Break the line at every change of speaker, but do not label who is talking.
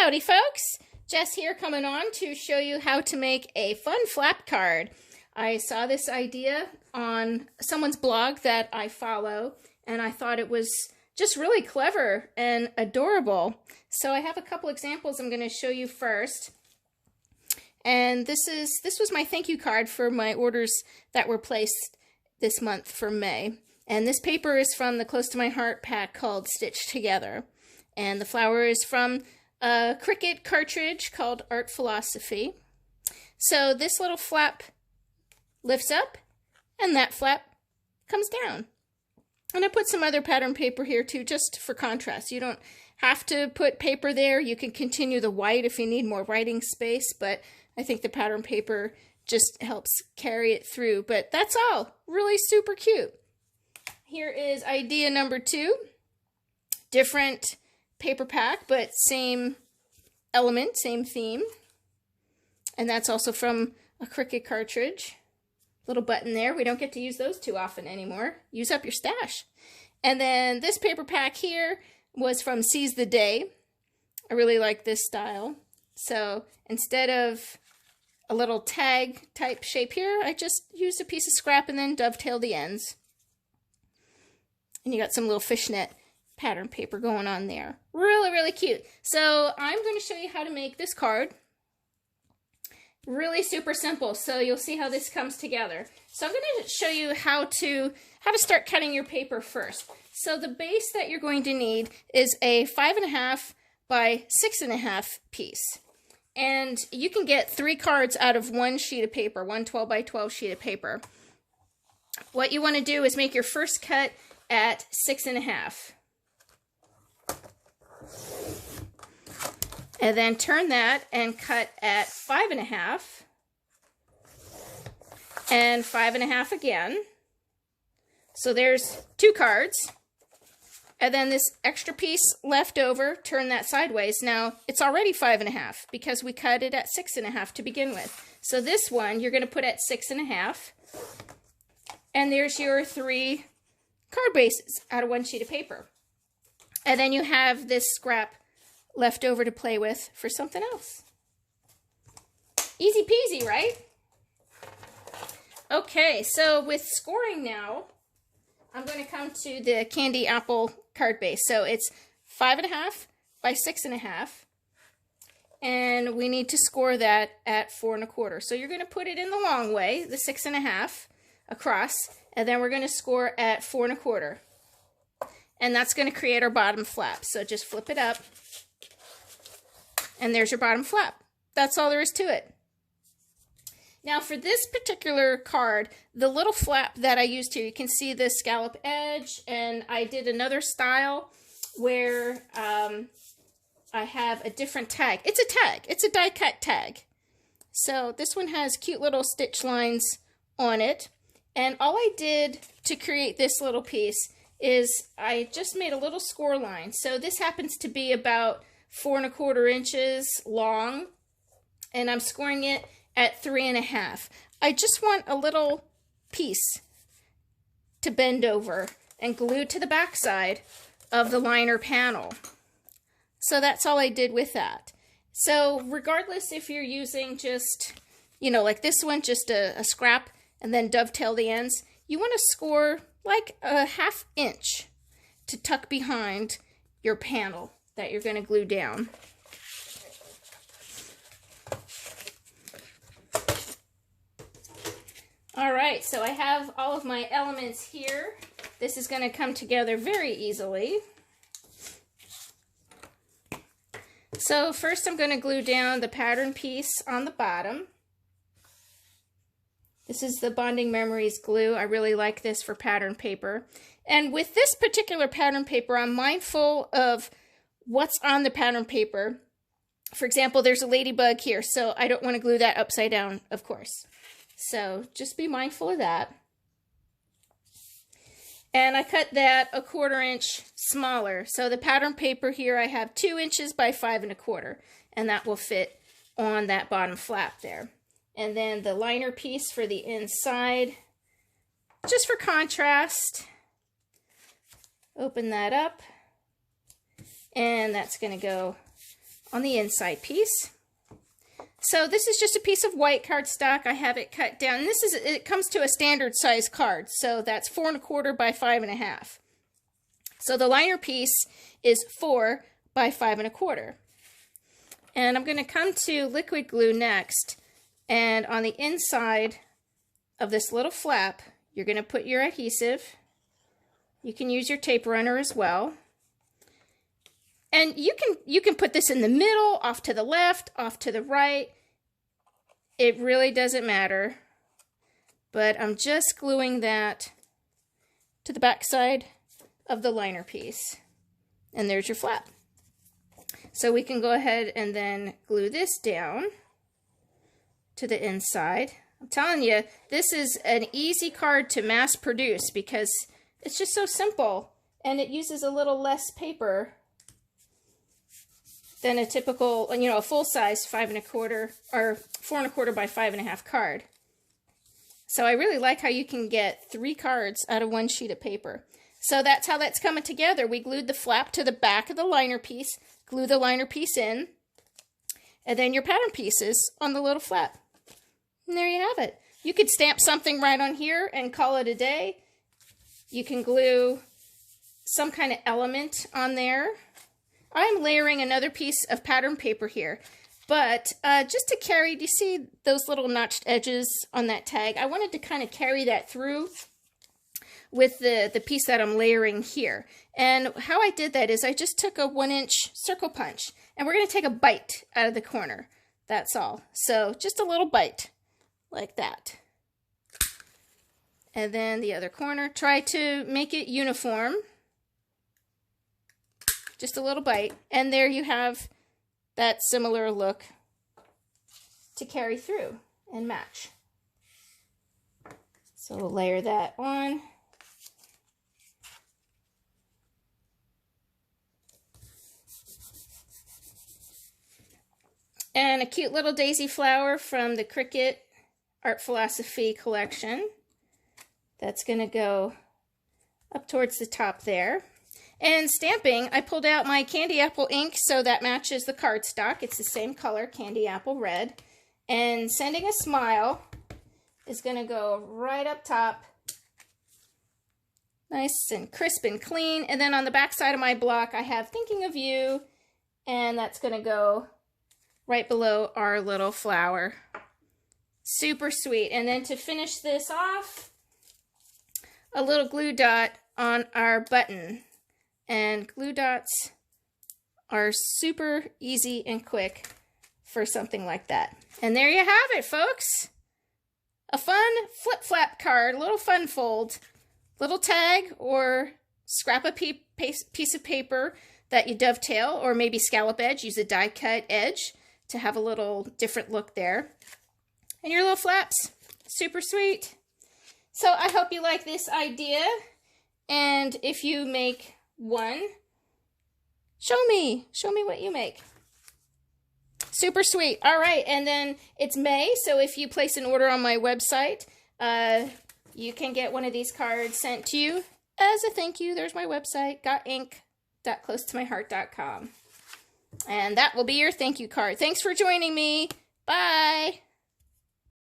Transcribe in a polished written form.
Howdy folks, Jess here coming on to show you how to make a fun flap card. I saw this idea on someone's blog that I follow and I thought it was just really clever and adorable. So I have a couple examples I'm going to show you first. And this was my thank you card for my orders that were placed this month for May. And this paper is from the Close to My Heart pack called Stitched Together. And the flower is from a Cricut cartridge called Art Philosophy. So this little flap lifts up and that flap comes down. And I put some other pattern paper here too, just for contrast. You don't have to put paper there. You can continue the white if you need more writing space, but I think the pattern paper just helps carry it through. But that's all. Really super cute. Here is idea number 2. Different paper pack, but same element, same theme. And that's also from a Cricut cartridge. Little button there. We don't get to use those too often anymore. Use up your stash. And then this paper pack here was from Seize the Day. I really like this style. So instead of a little tag type shape here, I just used a piece of scrap and then dovetailed the ends. And you got some little fishnet pattern paper going on there. Really, really cute. So I'm going to show you how to make this card. Really super simple. So you'll see how this comes together. So I'm going to show you how to start cutting your paper first. So the base that you're going to need is a 5.5 by 6.5 piece. And you can get 3 cards out of one sheet of paper, one 12 by 12 sheet of paper. What you want to do is make your first cut at 6.5. And then turn that and cut at 5.5. And 5.5 again. So there's 2 cards. And then this extra piece left over, turn that sideways. Now, it's already 5.5 because we cut it at 6.5 to begin with. So this one, you're going to put at 6.5. And there's your 3 card bases out of one sheet of paper. And then you have this scrap left over to play with for something else. Easy peasy, right? Okay, so with scoring now, I'm going to come to the candy apple card base. So it's 5.5 by 6.5. And we need to score that at 4.25. So you're going to put it in the long way, the 6.5 across, and then we're going to score at 4.25. And that's going to create our bottom flap. So just flip it up. And there's your bottom flap. That's all there is to it. Now for this particular card, the little flap that I used here, you can see the scallop edge, and I did another style where I have a different tag. It's a tag. It's a die cut tag. So this one has cute little stitch lines on it. And all I did to create this little piece is I just made a little score line. So this happens to be about 4.25 inches long, and I'm scoring it at 3.5. I just want a little piece to bend over and glue to the back side of the liner panel. So that's all I did with that. So regardless if you're using just, like this one, just a scrap and then dovetail the ends, you want to score like a 1/2 inch to tuck behind your panel that you're going to glue down. All right, so I have all of my elements here. This is going to come together very easily. So first I'm going to glue down the pattern piece on the bottom. This is the Bonding Memories glue. I really like this for pattern paper. And with this particular pattern paper, I'm mindful of what's on the pattern paper. For example, there's a ladybug here, so I don't want to glue that upside down, of course. So just be mindful of that. And I cut that 1/4 inch smaller. So the pattern paper here, I have 2 inches by 5.25, and that will fit on that bottom flap there. And then the liner piece for the inside, just for contrast, open that up, and that's going to go on the inside piece. So this is just a piece of white cardstock. I have it cut down. It comes to a standard size card, so that's 4 1/4 by 5 1/2. So the liner piece is 4 by 5 1/4. And I'm going to come to liquid glue next, and on the inside of this little flap, you're going to put your adhesive. You can use your tape runner as well. And you can put this in the middle, off to the left, off to the right. It really doesn't matter. But I'm just gluing that to the back side of the liner piece. And there's your flap. So we can go ahead and then glue this down to the inside. I'm telling you, this is an easy card to mass produce because it's just so simple. And it uses a little less paper than a typical, a full-size 5 1/4 or 4 1/4 by 5 1/2 card. So I really like how you can get 3 cards out of 1 sheet of paper. So that's how that's coming together. We glued the flap to the back of the liner piece, glue the liner piece in, and then your pattern pieces on the little flap. And there you have it. You could stamp something right on here and call it a day. You can glue some kind of element on there. I'm layering another piece of pattern paper here, but just to carry, do you see those little notched edges on that tag? I wanted to kind of carry that through with the piece that I'm layering here. And how I did that is I just took a 1-inch circle punch, and we're going to take a bite out of the corner. That's all. So just a little bite like that. And then the other corner, try to make it uniform. Just a little bite, and there you have that similar look to carry through and match. So we'll layer that on. And a cute little daisy flower from the Cricut Art Philosophy collection. That's going to go up towards the top there. And stamping, I pulled out my candy apple ink so that matches the cardstock. It's the same color, candy apple red. And sending a smile is going to go right up top. Nice and crisp and clean. And then on the back side of my block, I have thinking of you. And that's going to go right below our little flower. Super sweet. And then to finish this off, a little glue dot on our button. And glue dots are super easy and quick for something like that. And there you have it, folks. A fun flip-flap card, a little fun fold, little tag or scrap a piece of paper that you dovetail or maybe scallop edge. Use a die cut edge to have a little different look there. And your little flaps, super sweet. So I hope you like this idea. And if you make one, show me what you make. Super sweet. All right, and then it's May, so if you place an order on my website, you can get one of these cards sent to you as a thank you. There's my website, gotink.closetomyheart.com. And that will be your thank you card. Thanks for joining me. Bye.